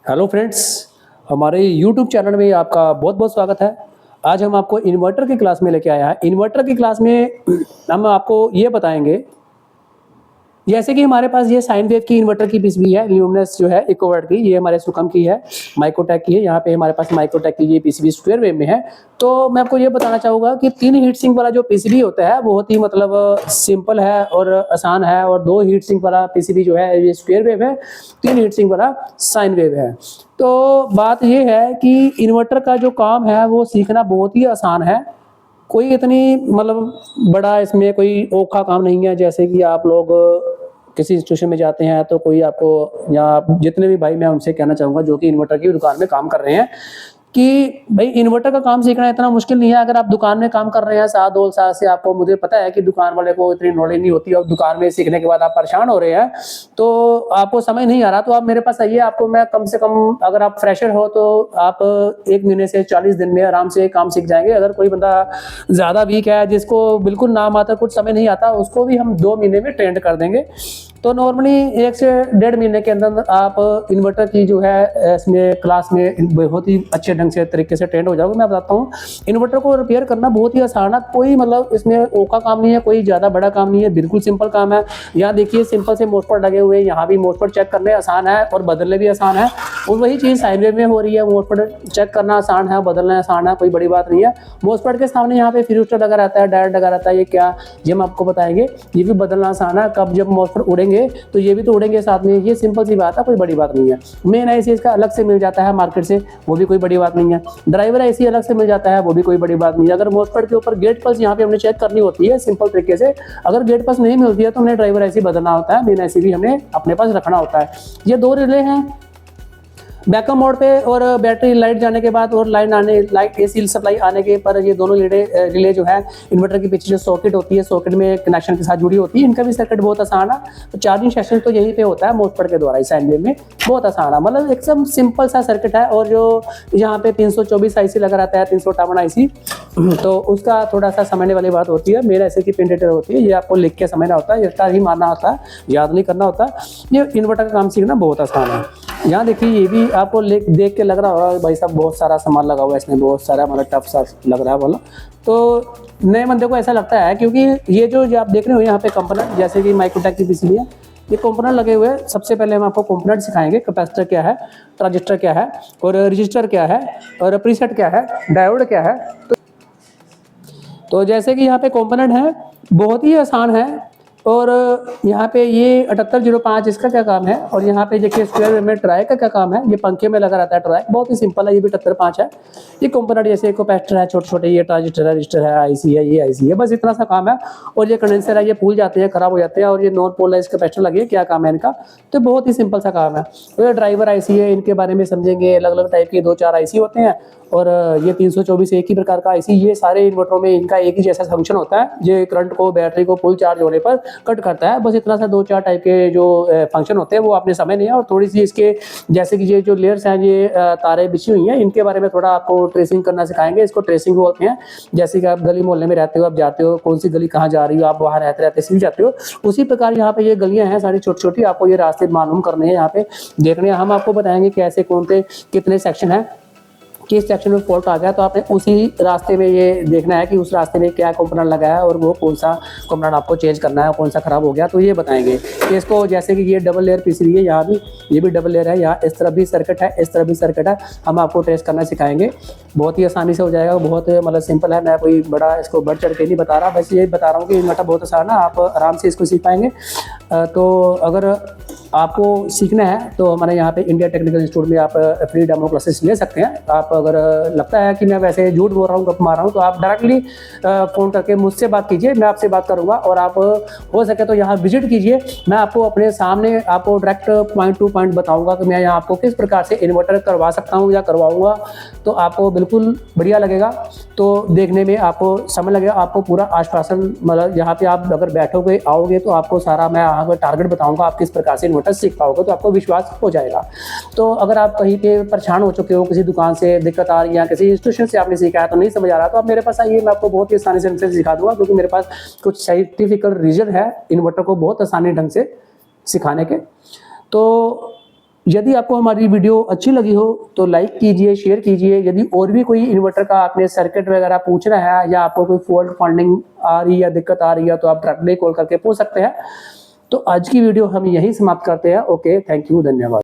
Hello friends, हमारे YouTube channel में आपका बहुत बहुत स्वागत है। आज हम आपको इन्वर्टर की क्लास में लेके आए हैं। इन्वर्टर की क्लास में हम आपको ये बताएंगे, जैसे कि हमारे पास ये साइन वेव की इन्वर्टर की पीसीबी है, ल्यूमिनस जो है इकोवर्ट की, ये हमारे सुकम की है, माइक्रोटेक की है। यहाँ पे हमारे पास माइक्रोटेक की ये पीसीबी स्क्वायर वेव में है। तो मैं आपको ये बताना चाहूँगा कि 3 हीट सिंक वाला जो पीसीबी होता है बहुत ही मतलब सिंपल है और आसान है, और 2 हीट सिंक वाला पीसीबी जो है ये स्क्वायर वेव है, 3 हीट सिंक वाला साइन वेव है। तो बात ये है कि इन्वर्टर का जो काम है वो सीखना बहुत ही आसान है। कोई इतनी मतलब बड़ा इसमें कोई औखा काम नहीं है। जैसे कि आप लोग किसी इंस्टीट्यूशन में जाते हैं तो कोई आपको, या जितने भी भाई मैं उनसे कहना चाहूँगा जो कि इन्वर्टर की दुकान में काम कर रहे हैं, कि भाई इन्वर्टर का काम सीखना इतना मुश्किल नहीं है। अगर आप दुकान में काम कर रहे हैं 7-2 साल से, आपको, मुझे पता है कि दुकान वाले को इतनी नॉलेज नहीं होती, और दुकान में सीखने के बाद आप परेशान हो रहे हैं तो आपको समझ नहीं आ रहा, तो आप मेरे पास आइए। आपको मैं कम से कम, अगर आप फ्रेशर हो तो आप 1 महीने से 40 दिन में आराम से काम सीख जाएंगे। अगर कोई बंदा ज़्यादा वीक है, जिसको बिल्कुल नाम आता, कुछ समय नहीं आता, उसको भी हम 2 महीने में ट्रेंड कर देंगे। तो नॉर्मली 1 से 1.5 महीने के अंदर आप इन्वर्टर की जो है इसमें क्लास में बहुत ही अच्छे ढंग से तरीके से ट्रेंड हो जाओगे। मैं बताता हूँ, इन्वर्टर को रिपेयर करना बहुत ही आसान है। कोई मतलब इसमें औखा काम नहीं है, कोई ज़्यादा बड़ा काम नहीं है, बिल्कुल सिंपल काम है। यहाँ देखिए सिंपल से मोस्फेट लगे हुए हैं, यहाँ भी मोस्फेट चेक करने आसान है और बदलने भी आसान है। और वही चीज़ साइन वेव में हो रही है, मोस्फेट चेक करना आसान है, बदलना आसान है, कोई बड़ी बात नहीं है। मोस्फेट के सामने यहाँ पे फ्यूज लगा रहता है, डायोड लगा रहता है। ये क्या, ये हम आपको बताएंगे। ये भी बदलना आसान है। कब जब मोस्फेट उड़ेंगे तो ये भी तो उड़ेंगे साथ में। ये सिंपल सी बात है, कोई बड़ी बात नहीं है। मेन आईसी इसका अलग से मिल जाता है मार्केट से, वो भी कोई बड़ी बात नहीं है। ड्राइवर आईसी अलग से मिल जाता है, वो भी कोई बड़ी बात नहीं है। अगर मोस्फेट के ऊपर गेट पल्स यहाँ पे हमने चेक करनी होती है सिंपल तरीके से, अगर गेट पल्स नहीं मिलती है तो हमने ड्राइवर आईसी बदलना होता है, मेन आईसी भी हमें अपने पास रखना होता है। ये 2 रिले हैं बैकअप मोड पे, और बैटरी लाइट जाने के बाद और लाइट एसी सप्लाई आने के पर ये दोनों रिले जो है इन्वर्टर के पीछे जो सॉकेट होती है, सॉकेट में कनेक्शन के साथ जुड़ी होती है। इनका भी सर्किट बहुत आसान है। तो चार्जिंग सेक्शन तो यहीं पे होता है मोस्फेट के द्वारा, इस साइन वेव में बहुत आसान है, मतलब एकदम सिंपल सा सर्किट है। और जो यहाँ पे 324 आईसी लगा रहता है, 358 आईसी, तो उसका थोड़ा सा समझने वाली बात होती है। मेरा ऐसे की पिन डेटर होती है, ये आपको लिख के समझना होता है, इसका ही मानना होता है, याद नहीं करना होता। ये इन्वर्टर का काम सीखना बहुत आसान है। यहाँ देखिए, ये भी आपको देख के लग रहा होगा भाई साहब बहुत सारा सामान लगा हुआ है इसमें, बहुत सारा मतलब टफ सा लग रहा है बोला। तो नए बंदे को ऐसा लगता है, क्योंकि ये जो आप देख रहे हो यहाँ पे कंपोनेंट, जैसे कि माइक्रोटेक की पीसीबी है, ये कंपोनेंट लगे हुए हैं। सबसे पहले हम आपको कंपोनेंट सिखाएंगे, कैपेसिटर क्या है, ट्रांजिस्टर क्या है, और रजिस्टर क्या है, और प्रीसेट क्या है, डायोड क्या है। तो जैसे कि यहाँ पे कंपोनेंट है, बहुत ही आसान है। और यहाँ पे ये 7805 इसका क्या काम है, और यहाँ पे देखिए स्क्वायर वेव में ट्राई का क्या काम है। ये पंखे में लगा रहता है ट्राई, बहुत ही सिंपल है। ये भी 7805 है। ये कंपोनेंट जैसे कैपेसिटर है छोटे छोटे, ये ट्रांजिस्टर है, रजिस्टर है, आईसी है, ये आईसी है, बस इतना सा काम है। और ये कंडेंसर है, ये फूल जाते हैं, खराब हो जाते हैं। और ये नॉन पोलराइज कैपेसिटर लगे, क्या काम है इनका, तो बहुत ही सिंपल सा काम है। तो ये ड्राइवर आईसी है, इनके बारे में समझेंगे। अलग अलग टाइप के 2-4 आईसी होते हैं, और ये 324 एक ही प्रकार का आईसी। ये सारे इन्वर्टरों में इनका एक ही जैसा फंक्शन होता है, ये करंट को, बैटरी को फुल चार्ज होने पर कट करता है। बस इतना सा 2-4 टाइप के जो फंक्शन होते हैं वो आपने समझ नहीं है। और थोड़ी सी इसके, जैसे कि ये जो लेयर्स हैं, ये तारे बिछी हुई हैं, इनके बारे में थोड़ा आपको ट्रेसिंग करना सिखाएंगे। इसको ट्रेसिंग बोलते हैं। जैसे कि आप गली मोहल्ले में रहते हो, आप जाते हो, कौन सी गली कहाँ जा रही हो, आप वहाँ रहते रहते सीख जाते हो, उसी प्रकार यहाँ पे ये गलियाँ हैं सारी छोटी छोटी, आपको ये रास्ते मालूम करने हैं, यहाँ पे देखने हैं। हम आपको बताएंगे कैसे, कौन से कितने सेक्शन है, किस सेक्शन में फॉल्ट आ गया, तो आपने उसी रास्ते में ये देखना है कि उस रास्ते में क्या कंपोनेंट लगा है, और वो कौन सा कंपोनेंट आपको चेंज करना है, कौन सा खराब हो गया, तो ये बताएंगे। इसको जैसे कि ये डबल लेयर पीसीबी है, यहाँ भी ये भी डबल लेयर है, यहाँ इस तरफ भी सर्किट है, इस तरफ भी सर्किट है। हम आपको ट्रेस करना सिखाएंगे, बहुत ही आसानी से हो जाएगा, बहुत मतलब सिंपल है। मैं कोई बड़ा इसको बढ़ चढ़ के नहीं बता रहा, बस ये बता रहा हूँ कि इन्वर्टर बहुत आसान है, आप आराम से इसको सीख पाएंगे। तो अगर आपको सीखना है तो हमारे यहाँ पे इंडिया टेक्निकल इंस्टीट्यूट में आप फ्री डेमो क्लासेस ले सकते हैं। आप अगर लगता है कि मैं वैसे झूठ बोल रहा हूँ, गप मार रहा हूँ, तो आप डायरेक्टली फ़ोन करके मुझसे बात कीजिए, मैं आपसे बात करूँगा। और आप हो सके तो यहाँ विजिट कीजिए, मैं आपको अपने सामने आपको डायरेक्ट पॉइंट टू पॉइंट बताऊँगा कि मैं यहाँ आपको किस प्रकार से इन्वर्टर करवा सकता हूँ या करवाऊँगा। तो आपको बिल्कुल बढ़िया लगेगा, तो देखने में आपको समय लगेगा, आपको पूरा आश्वासन, मतलब यहाँ पे आप अगर बैठोगे आओगे तो आपको सारा मैं यहाँ पर टारगेट बताऊँगा, आप किस प्रकार से इन्वर्टर सीख पाओगे, तो आपको विश्वास हो जाएगा। तो अगर आप कहीं पे परेशान हो चुके हो, किसी दुकान से दिक्कत आ रही है, किसी इंस्टीट्यूशन से आपने सीखा है तो नहीं समझ आ रहा, तो आप मेरे पास आइए, मैं आपको बहुत ही आसानी से सिखा दूंगा, क्योंकि मेरे पास कुछ साइंटिफिकल रीजन है इन्वर्टर को बहुत आसानी ढंग से सिखाने के। तो यदि आपको हमारी वीडियो अच्छी लगी हो तो लाइक कीजिए, शेयर कीजिए। यदि और भी कोई इन्वर्टर का आपने सर्किट वगैरह पूछना है या आपको कोई फॉल्ट फाइंडिंग आ रही है, दिक्कत आ रही है, तो आप डायरेक्टली कॉल करके पूछ सकते हैं। तो आज की वीडियो हम यहीं समाप्त करते हैं। ओके, थैंक यू, धन्यवाद।